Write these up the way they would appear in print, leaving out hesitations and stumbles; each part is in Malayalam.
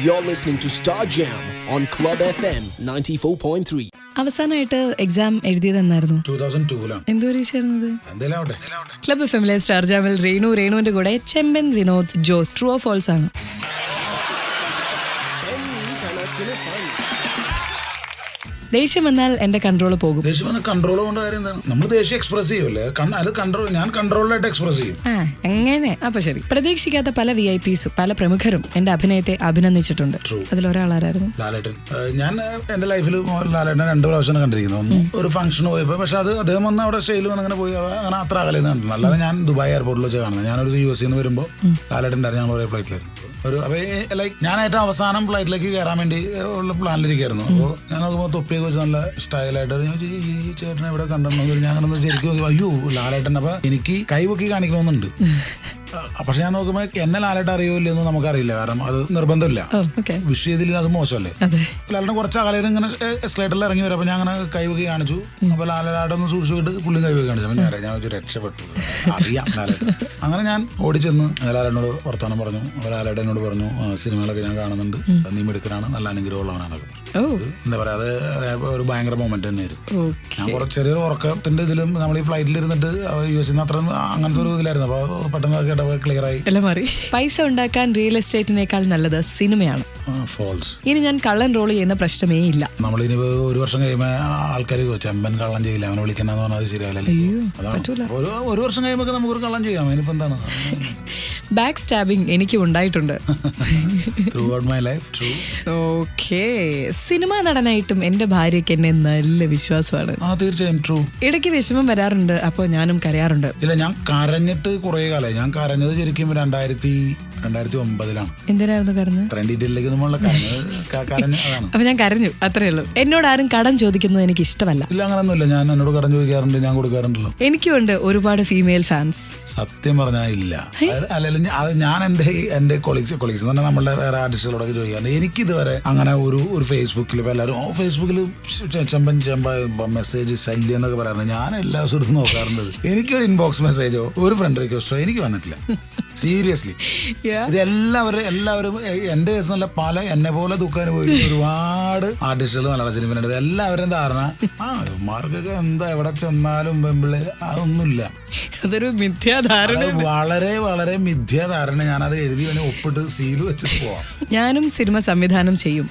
You're listening to Star Jam on Club FM 94.3. അവസാനമായിട്ട് എക്സാം എഴുതിയതെന്നായിരുന്നു? 2002 എന്ത് പരീക്ഷയായിരുന്നത്? എന്തായാലും ക്ലബ് എഫ്എമ്മിലെ സ്റ്റാർ ജാമിൽ രേണുവിന്റെ കൂടെ Chemban, Vinod, Jose. True or false ആണ്? ദേഷ്യം വന്നാൽ എന്റെ കൺട്രോൾ പോകും. ദേഷ്യം വന്നാൽ കൺട്രോൾ കൊണ്ട് കാര്യം എന്താണ്? നമ്മൾ ദേഷ്യം എക്സ്പ്രസ് ചെയ്യൂല്ലേ, അത് കൺട്രോൾ, ഞാൻ കൺട്രോളിലായിട്ട് എക്സ്പ്രസ് ചെയ്യും. അങ്ങനെ. അപ്പൊ ശരി. പ്രതീക്ഷിക്കാത്ത പല VIPs പല പ്രമുഖരും എന്റെ അഭിനയത്തെ അഭിനന്ദിച്ചിട്ടുണ്ട്. അതിലൊരാളായിരുന്നു ലാലേട്ടൻ. ഞാൻ എന്റെ ലൈഫിൽ ലാലേട്ടനെ 2 പ്രാവശ്യം കണ്ടിരിക്കുന്നു. ഒരു ഫംഗ്ഷന് പോയപ്പോൾ, പക്ഷെ അത് അദ്ദേഹം വന്ന് അവിടെ സ്റ്റേജിൽ വന്ന് അങ്ങനെ പോയി അങ്ങനെ അത്ര അകലെന്ന് കണ്ടിട്ടുണ്ട്. അല്ലാതെ ഞാൻ ദുബായ് എയർപോർട്ടിൽ വെച്ച് കാണുന്നത്. ഞാനൊരു US നിന്ന് വരുമ്പോൾ ലാലേട്ടൻ്റെ ഞങ്ങൾ ഒരേ ഫ്ലൈറ്റിലായിരുന്നു. ഞാൻ ഏറ്റവും അവസാനം ഫ്ലൈറ്റിലേക്ക് കയറാൻ വേണ്ടി ഉള്ള പ്ലാനിലിരിക്കായിരുന്നു. അപ്പോൾ ഞാൻ നോക്കുമ്പോൾ തൊപ്പിയൊക്കെ വെച്ച് നല്ല സ്റ്റൈലായിട്ട് ഈ ചേട്ടനെ ഇവിടെ കണ്ടിട്ടുണ്ടെങ്കിൽ ഞാൻ അങ്ങനെ ശരിക്കും അയ്യോ ലാലേട്ടൻ. അപ്പൊ എനിക്ക് കൈവക്കി കാണിക്കണമെന്നുണ്ട്. പക്ഷെ ഞാൻ നോക്കുമ്പോൾ എന്നെ ലാലേട്ടൻ അറിയില്ല എന്ന് നമുക്കറിയില്ല, കാരണം അത് നിർബന്ധമില്ല. വിഷയത്തിൽ അത് മോശമല്ലേ. ലാലേട്ടൻ കുറച്ച് അകലേന്ന് ഇങ്ങനെ എസ്ലേറ്ററിൽ ഇറങ്ങി വരും. അപ്പൊ ഞാൻ അങ്ങനെ കൈവക്കി കാണിച്ചു. അപ്പൊ ലാലേട്ടൻ ഒന്ന് സൂക്ഷിച്ചിട്ട് പുള്ളി കൈവക്കി കാണിച്ചു. അപ്പൊ ഞാൻ രക്ഷപ്പെട്ടു, അറിയാം ലാലേട്ടൻ. അങ്ങനെ ഞാൻ ഓടിച്ചെന്ന് ലാലേട്ടനോട് വർത്തമാനം പറഞ്ഞു. അപ്പൊ ലാലേട്ടൻ എന്നോട് പറഞ്ഞു, സിനിമകളൊക്കെ ഞാൻ കാണുന്നുണ്ട്, നീ മിടുക്കനാണ്, നല്ല അനുഗ്രഹമുള്ളവനാണൊക്കെ പറഞ്ഞു. എന്താ പറയാ, അത് ഒരു ഭയങ്കര മൊമെന്റ് തന്നെയായിരുന്നു. ഞാൻ കുറച്ച് ചെറിയൊരു ഉറക്കത്തിന്റെ ഇതിലും നമ്മൾ ഈ ഫ്ലൈറ്റിൽ ഇരുന്നിട്ട് US അത്ര അങ്ങനത്തെ ഒരു ഇതിലായിരുന്നു. അപ്പൊ പെട്ടെന്ന് കേട്ടപ്പോൾ ക്ലിയർ ആയി. പൈസ ഉണ്ടാക്കാൻ റിയൽ എസ്റ്റേറ്റിനേക്കാൾ നല്ലത് സിനിമയാണ്. ഫോൾസ്. ഇനി ഞാൻ കള്ളൻ റോൾ ചെയ്യുന്ന പ്രശ്നമേ ഇല്ല. നമ്മളിനി 1 വർഷം കഴിയുമ്പോൾ ആൾക്കാർ ചെമ്പൻ കള്ളം ചെയ്യില്ല, അവനെ വിളിക്കണ്ടെന്ന് പറഞ്ഞാൽ അത് ശരിയാവില്ലല്ലേ. അതാണ് 1 വർഷം കഴിയുമ്പോൾ നമുക്കൊരു കള്ളം ചെയ്യാം. അതിനിപ്പോ എന്താണ്? ബാക്ക് സ്റ്റാബിങ് എനിക്കും ഉണ്ടായിട്ടുണ്ട്. ഓക്കേ. സിനിമാ നടനായിട്ടും എന്റെ ഭാര്യയ്ക്ക് എന്നെ നല്ല വിശ്വാസമാണ്. തീർച്ചയായും ട്രൂ. ഇടയ്ക്ക് വിഷമം വരാറുണ്ട്, അപ്പൊ ഞാനും കരയാറുണ്ട്. ഇല്ല, ഞാൻ കരഞ്ഞിട്ട് കുറെ കാലമായി. ഞാൻ കരഞ്ഞത് ശരിക്കും 2009-ലാണ്. എന്തിനായിരുന്നു കരഞ്ഞത്? ഡീറ്റെയിലേക്ക് നമ്മളുടെ കരഞ്ഞ് അതാണ്. അപ്പൊ ഞാൻ കരഞ്ഞു, അത്രേ ഉള്ളൂ. എന്നോട് ആരും കടം ചോദിക്കുന്നത് എനിക്ക് ഇഷ്ടമല്ല. ഇല്ല, അങ്ങനൊന്നുമില്ല. ഞാൻ എന്നോട് കടം ചോദിക്കാറുണ്ട്, ഞാൻ കൊടുക്കാറുണ്ടല്ലോ. എനിക്കുണ്ട് ഒരുപാട് ഫീമെയിൽ ഫാൻസ്. സത്യം പറഞ്ഞാൽ ഇല്ല. അല്ലെങ്കിൽ അത് ഞാൻ എന്റെ കൊളീഗ്സ് എന്ന് പറഞ്ഞാൽ നമ്മളുടെ വേറെ ആർട്ടിസ്റ്റുകളോടൊക്കെ ചോദിക്കാറുണ്ട്. എനിക്കിതുവരെ അങ്ങനെ ഒരു ഫേസ്ബുക്കിൽ ഇപ്പൊ എല്ലാവരും ഫേസ്ബുക്കിൽ മെസ്സേജ് ശല്യം എന്നൊക്കെ പറയാറുണ്ട്. ഞാൻ എല്ലാ ദിവസവും എടുത്ത് നോക്കാറുണ്ട്. എനിക്കൊരു ഇൻബോക്സ് മെസ്സേജോ ഒരു ഫ്രണ്ട് റിക്വസ്റ്റോ എനിക്ക് വന്നിട്ടില്ല. സീരിയസ്ലി. എല്ലാവരും എന്റെ കേസല്ല, പല എന്നെ പോലെ ദുഃഖം അനുഭവിക്കുന്ന ഒരുപാട് ആർട്ടിസ്റ്റുകൾ മലയാള സിനിമയിലുണ്ട്. എല്ലാവരും ധാരണ മാർക്കൊക്കെ എന്താ എവിടെ ചെന്നാലും പെമ്പിള്, അതൊന്നുമില്ല. അതൊരു മിഥ്യാധാരണ, വളരെ വളരെ മിഥ്യാധാരണ. ഞാനത് എഴുതി ഒപ്പിട്ട് സീൽ വെച്ചിട്ട് പോവാം. ഞാനും സിനിമ സംവിധാനം ചെയ്യും.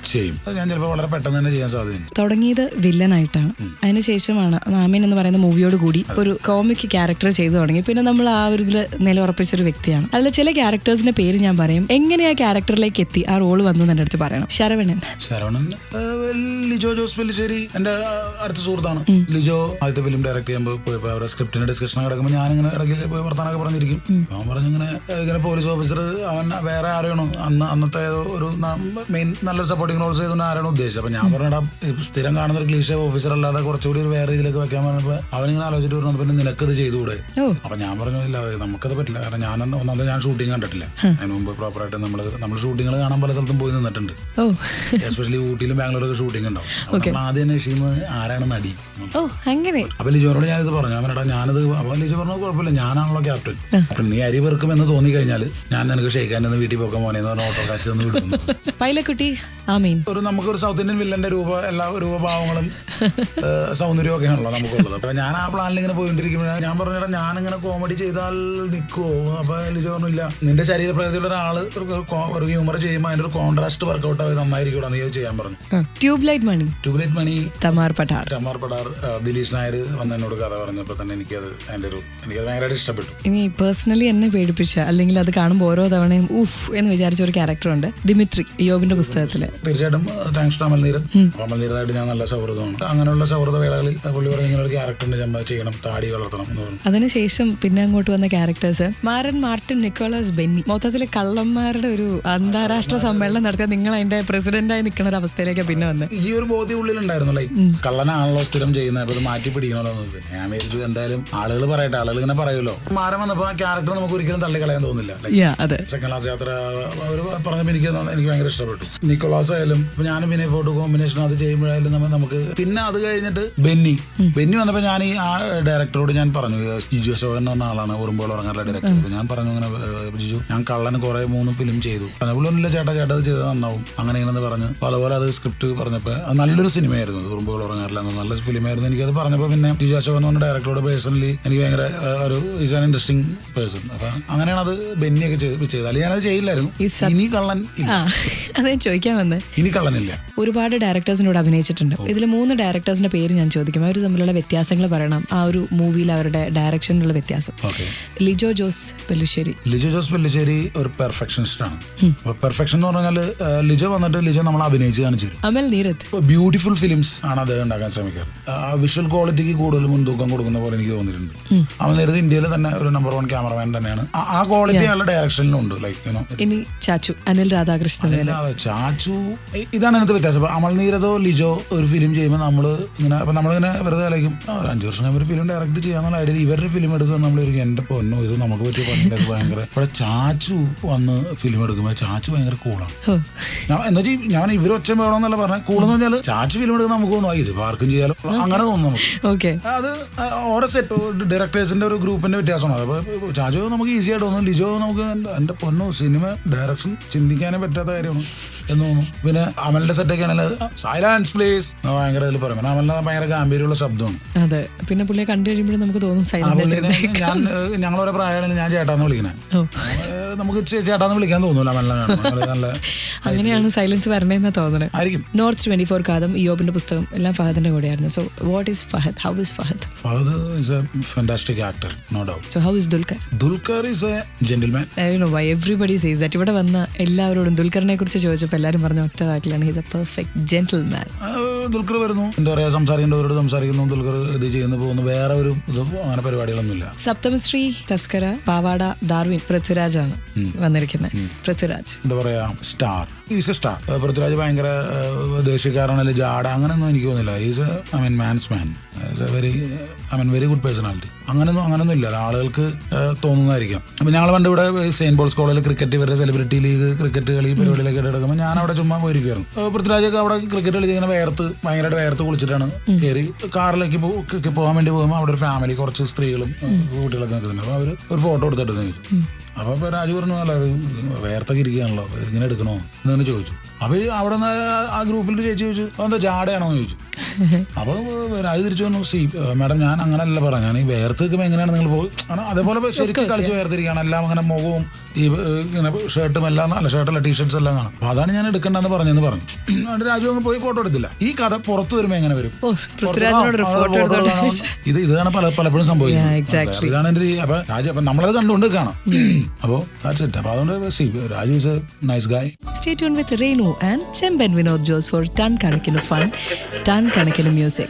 അത് ഞാൻ ചിലപ്പോൾ വളരെ പെട്ടെന്ന് തന്നെ ചെയ്യാൻ സാധ്യതയുണ്ട്. തുടങ്ങിയത് വില്ലനായിട്ടാണ്. അതിനുശേഷമാണ് നാമീൻ എന്ന് പറയുന്ന മൂവിയോട് കൂടി ഒരു കോമിക് ക്യാരക്ടർ ചെയ്തു തുടങ്ങി. പിന്നെ നമ്മൾ ആ ഒരു ഇതിൽ നിലയുറപ്പിച്ചൊരു വ്യക്തിയാണ്. അതിൽ ചില ക്യാരക്ടേഴ്സിന്റെ പേര് ഞാൻ പറയും. എങ്ങനെ ആ ക്യാരക്ടറിലേക്ക് എത്തി, ആ റോള് വന്നു എന്റെ അടുത്ത് പറയണം. ശരവണൻ ലിജോ ജോസ് പെല്ലിശ്ശേരി എന്റെ അടുത്ത സുഹൃത്താണ്. ലിജോ ആദ്യത്തെ ഫിലിം ഡയറക്ട് ചെയ്യുമ്പോൾ പോയപ്പോൾ അവിടെ സ്ക്രിപ്റ്റിന്റെ ഡിസ്കഷൻ കിടക്കുമ്പോൾ ഞാനിങ്ങനെ ഇടയ്ക്ക് പോയി വർത്താനൊക്കെ പറഞ്ഞിരിക്കും. അവൻ പറഞ്ഞിങ്ങനെ പോലീസ് ഓഫീസർ, അവൻ വേറെ ആരാണോ അന്നത്തെ ഒരു മെയിൻ നല്ലൊരു സപ്പോർട്ടിങ് റോൾസ് ചെയ്തുകൊണ്ട് ആരാണോ ഉദ്ദേശിച്ചത്. അപ്പൊ ഞാൻ പറഞ്ഞാ സ്ഥിരം കാണുന്ന ഒരു ക്ലീഷ ഓഫീസർ അല്ലാതെ കുറച്ചുകൂടി ഒരു വേറെ ഇതിലേക്ക് വെക്കാൻ പറഞ്ഞപ്പോൾ അവനിങ്ങനെ ആലോചിച്ചിട്ട് പറഞ്ഞു, പിന്നെ നിനക്കത് ചെയ്തുകൂടെ? അപ്പൊ ഞാൻ പറഞ്ഞു, ഇല്ല നമുക്കത് പറ്റില്ല, കാരണം ഞാൻ ഷൂട്ടിംഗ് കണ്ടിട്ടില്ല. അതിന് മുമ്പ് പ്രോപ്പറായിട്ട് നമ്മൾ ഷൂട്ടിങ്ങൾ കാണാൻ പല സ്ഥലത്തും പോയി നിന്നിട്ടുണ്ട്. എസ്പെഷ്യലി ഊട്ടിയിലും ബാംഗ്ലൂരൊക്കെ ഷൂട്ടിംഗ് ഉണ്ടാവും. നമ്മൾ ആദ്യം അന്വേഷിക്കുന്നത് ആരാണ് നടി. അപ്പൊ ലിജോനോട് ഞാനിത് പറഞ്ഞു. അവനടാ ഞാനിത്. അപ്പൊ ലിജോ പറഞ്ഞു, കുഴപ്പമില്ല, ഞാനാണല്ലോ ക്യാപ്റ്റൻ. അപ്പൊ നീ അരി വെറുക്കും എന്ന് തോന്നി കഴിഞ്ഞാൽ ഞാൻ നിനക്ക് ഷെയ്ക്കാൻ വീട്ടിൽ പോക്കാൻ പോനെന്ന് പറഞ്ഞ ഓട്ടോ കാശ് ഒന്ന് വിടുന്നു. പൈലക്കുട്ടി നമുക്കൊരു സൗത്ത് ഇന്ത്യൻ വില്ലന്റെ എല്ലാ രൂപഭാവങ്ങളും സൗന്ദര്യവും ഒക്കെ ആണല്ലോ നമുക്കുള്ളത്. അപ്പൊ ഞാൻ ആ പ്ലാനിൽ ഇങ്ങനെ പോയിട്ടിരിക്കുമ്പോഴാണ് ഞാൻ പറഞ്ഞാൽ ഞാനിങ്ങനെ കോമഡി ചെയ്താൽ നിൽക്കുവോ? അപ്പൊ ലിജോ പറഞ്ഞില്ല, നിന്റെ ശരീരപ്രകൃതിയുള്ള ഒരാള് ഒരു ഹ്യൂമർ ചെയ്യുമ്പോൾ അതിന്റെ ഒരു കോൺട്രാസ്റ്റ് വർക്ക്ഔട്ട് ആയി നന്നായിരിക്കും, നീ ചെയ്യാൻ പറഞ്ഞു. ട്യൂബ്ലൈറ്റ് മണി തമാർ പടാർ ദിലീഷ് നായർ വന്ന് എന്നോട് കഥ പറഞ്ഞപ്പോൾ തന്നെ എനിക്കത് ഭയങ്കരമായിട്ട് ഇഷ്ടപ്പെട്ടു. ഇനി പേഴ്സണലി എന്നെ പേടിപ്പിച്ച, അല്ലെങ്കിൽ അത് കാണുമ്പോൾ ഓരോ തവണയും ഉഫ് എന്ന് വിചാരിച്ച ഒരു ക്യാരക്ടറുണ്ട്, ദിമിട്രി, യോബിന്റെ പുസ്തകത്തില്. തീർച്ചയായിട്ടും താങ്ക്സ് ടു അമൽനീരതായിട്ട് ഞാൻ നല്ല സൗഹൃദമാണ്. അങ്ങനെയുള്ള സൗഹൃദ വേളകളിൽ പുള്ളി പറഞ്ഞ ഇങ്ങനെ ഒരു ക്യാരക്ടറിന്റെ ചെയ്യണം, താടി വളർത്തണം എന്ന് പറഞ്ഞു. അതിനുശേഷം പിന്നെ അങ്ങോട്ട് വന്ന ക്യാരക്ടേഴ്സ് മാരൻ, മാർട്ടിൻ, നിക്കോളാസ്, ബെന്നി, മൊത്തത്തില് കള്ളന്മാരുടെ ഒരു അന്താരാഷ്ട്ര സമ്മേളനം നടത്തിയ നിങ്ങൾ അതിന്റെ പ്രസിഡന്റായി നിൽക്കുന്ന ഒരു അവസ്ഥയിലേക്ക് പിന്നെ വന്ന് ഈ ഒരു ബോധ്യം ഉള്ളിലുണ്ടായിരുന്നു. കള്ളനാണല്ലോ സ്ഥിരം ചെയ്യുന്നത്, അപ്പൊ ഇത് മാറ്റി പിടിക്കണമല്ലോ. ഞാൻ വിചാരിച്ചു എന്തായാലും ആളുകൾ പറയട്ടെ, ആളുകൾ ഇങ്ങനെ പറയുമല്ലോ. മാരൻ വന്നപ്പോ ആ ക്യാരക്ടർ നമുക്ക് ഒരിക്കലും തള്ളിക്കളയാൻ തോന്നുന്നു. തോന്നില്ല. അതെ, സെക്കൻഡ് ക്ലാസ് യാത്ര അവർ പറഞ്ഞപ്പോൾ എനിക്ക് ഭയങ്കര ഇഷ്ടപ്പെട്ടു. നിക്കോളാസ് ആയാലും ഞാനും വിനയ് ഫോർട്ട് കോമ്പിനേഷൻ അത് ചെയ്യുമ്പോഴായാലും നമുക്ക് പിന്നെ അത് കഴിഞ്ഞിട്ട് ബെന്നി വന്നപ്പോൾ ഞാൻ ഈ ആ ഡയറക്ടറോട് ഞാൻ പറഞ്ഞു, ജിജു അശോകൻ എന്ന് പറഞ്ഞ ആളാണ് ഉറുമ്പുകൾ ഉറങ്ങാറുള്ള ഡയറക്ടർ. ഞാൻ പറഞ്ഞു ഇങ്ങനെ ജിജു ഞാൻ കള്ളന് കുറെ 3 ഫിലിം ചെയ്തു, അതുപോലെ ചേട്ടാ അത് ചെയ്തത് നന്നാവും അങ്ങനെ ഇങ്ങനെ പറഞ്ഞ് പലപോലെ അത് സ്ക്രിപ്റ്റ് പറഞ്ഞപ്പോൾ അത് നല്ലൊരു സിനിമയായിരുന്നു. ഉറുമ്പുകൾ ഉറങ്ങാറില്ല നല്ല ഫിലിമായിരുന്നു. എനിക്കത് പറഞ്ഞപ്പോൾ പിന്നെ ജിജു അശോകൻ എന്ന് പറഞ്ഞ ഡയറക്ടറോട് പേഴ്സണലി എനിക്ക് ഭയങ്കര ഒരു ഈസ് ആൻ ഇൻട്രസ്റ്റിംഗ് പേഴ്സൺ. അപ്പൊ അങ്ങനെയാണ് അത് ബെന്നിയൊക്കെ ചെയ്തത്. അല്ലെങ്കിൽ ഞാനത് ചെയ്യില്ലായിരുന്നു. ഇനി കള്ളൻ അതെ ചോദിക്കാൻ വന്നത്. ഇനി കള്ളനില്ല. ഒരുപാട് ഡയറക്ടേഴ്സിനോട് അഭിനയിച്ചിട്ടുണ്ട്. ഇതിൽ 3 ഡയറക്ടേഴ്സിന്റെ പേര് ഞാൻ ചോദിക്കും, അവർ തമ്മിലുള്ള വ്യത്യാസങ്ങൾ പറയണം. ആ ഒരു മൂവിയിൽ അവരുടെ ഡയറക്ഷനിലുള്ള വ്യത്യാസം. ലിജോ ജോസ് പെല്ലിശ്ശേരി ഒരു പെർഫെക്ഷനിസ്റ്റ് ആണ്. പെർഫെക്ഷൻ എന്ന് പറഞ്ഞാൽ ലിജോ നമ്മൾ അഭിനയിച്ച് കാണിച്ചു തരും. അമൽ നീരദ് ബ്യൂട്ടിഫുൾ ഫിലിംസ് ആണ് അദ്ദേഹം ഉണ്ടാക്കാൻ ശ്രമിക്കാറ്. വിഷ്വൽ ക്വാളിറ്റിക്ക് കൂടുതൽ മുൻതൂക്കം കൊടുക്കുന്ന പോലെ എനിക്ക് തോന്നിയിട്ടുണ്ട്. അമൽ നീരദ് ഇന്ത്യയിൽ തന്നെ ഒരു നമ്പർ 1 ക്യാമറമാൻ തന്നെയാണ്. ആ ക്വാളിറ്റി അയാളുടെ ഡയറക്ഷനിലും ഉണ്ട്. ഇനി ചാച്ചു അനിൽ രാധാകൃഷ്ണൻ. ചാച്ചു ഇതാണ് ഇതിനകത്ത് വ്യത്യാസം. അമൽ നീരദോ ലിജോ ഒരു ഫിലിം ചെയ്യുമ്പോൾ നമ്മളിങ്ങനെ വെറുതെ ആയിരിക്കും 5 വർഷം ഒരു ഫിലിം ഡയറക്ട് ചെയ്യാന്നുള്ള ഐഡിയ ഇവരുടെ ഫിലിം എടുക്കുക. നമ്മളൊരിക്കും എന്റെ പൊന്നോ ഇത് നമുക്ക് പറ്റിയ പണിയുടെ ഭയങ്കര. ഇവിടെ ചാച്ചു വന്ന് ഫിലിം എടുക്കുമ്പോൾ ചാച്ചു ഭയങ്കര കൂളാണ്. എന്താ വെച്ചാൽ ഞാൻ ഇവർ ഒച്ച വേണമെന്നല്ല പറഞ്ഞ കൂളെന്ന് പറഞ്ഞാൽ ചാച്ചു ഫിലിം എടുക്കുന്ന നമുക്ക് തോന്നും ഇത് പാർക്കും ചെയ്യാലോ അങ്ങനെ തോന്നും നമുക്ക്. അത് ഓരോ സെറ്റ് ഡയറക്ടേഴ്സിന്റെ ഒരു ഗ്രൂപ്പിന്റെ വ്യത്യാസമാണ്. അപ്പൊ ചാച്ചു നമുക്ക് ഈസി ആയിട്ട് തോന്നും. ലിജോ നമുക്ക് എന്റെ പൊന്നോ സിനിമ ഡയറക്ഷൻ ചിന്തിക്കാനേ പറ്റാത്ത കാര്യമാണ് എന്ന് തോന്നും. പിന്നെ അമലിന്റെ സെറ്റൊക്കെ ആണെങ്കിൽ സൈലൻസ് പ്ലീസ് ഭയങ്കര ഇതിൽ പറയും. അമലിന് ഭയങ്കര ഗാംഭീര്യമുള്ള ശബ്ദമാണ്. അതെ, പിന്നെ പുള്ളിയെ കണ്ടു കഴിയുമ്പോഴും നമുക്ക് തോന്നും ഞങ്ങളോരോ പ്രായമാണെങ്കിൽ ഞാൻ ചേട്ടാന്ന് വിളിക്കണേ, നമുക്ക് ചേട്ടാന്ന് വിളിക്കാൻ തോന്നൂല അമലിനെ. നല്ല അങ്ങനെയാണ് സൈലൻസ് വരണേന്നാ തോന്നുന്നത് ആയിരിക്കും. നോർത്ത് 24 കാതം ഇയോബിന്റെ പുസ്തകം എല്ലാം ഫഹദിന്റെ കൂടെയായിരുന്നു. So what is Fahad? How is Fahad? Fahad is a fantastic actor, no doubt. So how is Dulquer? Dulquer is a gentleman. I don't know why everybody says that. ഇവിടെ വന്ന എല്ലാവരോടും ദുൽഖറിനെ കുറിച്ച് ചോദിച്ചപ്പോൾ എല്ലാവരും പറഞ്ഞ ഒറ്റ വാക്കിലാണ് he is a perfect gentleman. Dulquer വരുന്നു, എന്താ പറയാ, സംസാരിക്കേണ്ടവരോട് സംസാരിക്കുന്നു. ദുൽഖർ ഇത് ചെയ്യുന്നു പോകുന്നു. വേറെ ഒരു അങ്ങനെ പരിപാടികളൊന്നുമില്ല. സപ്തമശ്രീ, തസ്കര, പാവാട, ഡാർവിൻ, പൃഥ്വിരാജാണ് വന്നിരിക്കുന്നത്. പൃഥ്വിരാജ് എന്താ പറയാ star, is A star. Prithviraj ഭയങ്കര ദേശീയക്കാരനല്ല, ജാട അങ്ങനെയൊന്നും എനിക്ക് തോന്നില്ല. Is man's man, very good personality. അങ്ങനൊന്നും ഇല്ല. ആളുകൾക്ക് തോന്നുന്നതായിരിക്കും. അപ്പം ഞങ്ങൾ പണ്ട് ഇവിടെ സെയിന്റ് പോൾസ് കോളേജിൽ ക്രിക്കറ്റ് ഇവരുടെ സെലിബ്രിറ്റി ലീഗ് ക്രിക്കറ്റ് കളി പരിപാടിയിലൊക്കെ എടുക്കുമ്പോൾ ഞാൻ അവിടെ ചുമ്മാ പോയിരിക്കുമായിരുന്നു. പൃഥ്വിരാജൊക്കെ അവിടെ ക്രിക്കറ്റ് കളി ഇങ്ങനെ ഭയങ്കരമായിട്ട് വേർത്ത് കുളിച്ചിട്ടാണ് കയറി കാറിലേക്ക് പോകാൻ വേണ്ടി പോകുമ്പോൾ അവിടെ ഒരു ഫാമിലി കുറച്ച് സ്ത്രീകളും കുട്ടികളൊക്കെ നിൽക്കുന്നുണ്ട്. അപ്പോൾ അവർ ഒരു ഫോട്ടോ എടുത്തിട്ട് അപ്പോൾ രാജു പറഞ്ഞു അല്ല അത് വേർത്തൊക്കെ ഇരിക്കുകയാണല്ലോ ഇങ്ങനെ എടുക്കണോ എന്ന് ചോദിച്ചു. അപ്പോൾ അവിടെ നിന്ന് ആ ഗ്രൂപ്പിൽ ചേച്ചി ചോദിച്ചു അതെന്താ ജാടയാണോ എന്ന് ചോദിച്ചു. അപ്പോൾ രാജു തിരിച്ചു പറഞ്ഞു മാഡം ഞാൻ അങ്ങനെയല്ല പറയാം, ഞാൻ ഈ വേർത്ത് നിൽക്കുമ്പോൾ എങ്ങനെയാണ് നിങ്ങൾ പോയി അതേപോലെ ശരിക്കും കളിച്ച് വേർതിരിക്കുകയാണ്. എല്ലാം അങ്ങനെ മുഖവും ഈ ഇങ്ങനെ ഷർട്ടും എല്ലാം അല്ല ഷർട്ടല്ല ടീഷർട്ട്സ് എല്ലാം കാണും. അപ്പോൾ അതാണ് ഞാൻ എടുക്കേണ്ടതെന്ന് പറഞ്ഞു. അതുകൊണ്ട് രാജു അങ്ങ് പോയി ഫോട്ടോ എടുത്തില്ല. ഈ കഥ പുറത്ത് വരുമ്പോൾ എങ്ങനെ വരും? ഇതാണ് പലപ്പോഴും സംഭവിക്കുന്നത്. ഇതാണ് എൻ്റെ അപ്പൊ രാജു അപ്പൊ നമ്മളത് കണ്ടുകൊണ്ട് കാണാം. അപ്പോൾ അപ്പൊ അതുകൊണ്ട് രാജു ഇസ് എ നൈസ് ഗായ്. Stay tuned with Renu and Chemben Vinod Jose for ton കണക്കിന് fun, ton കണക്കിന് music.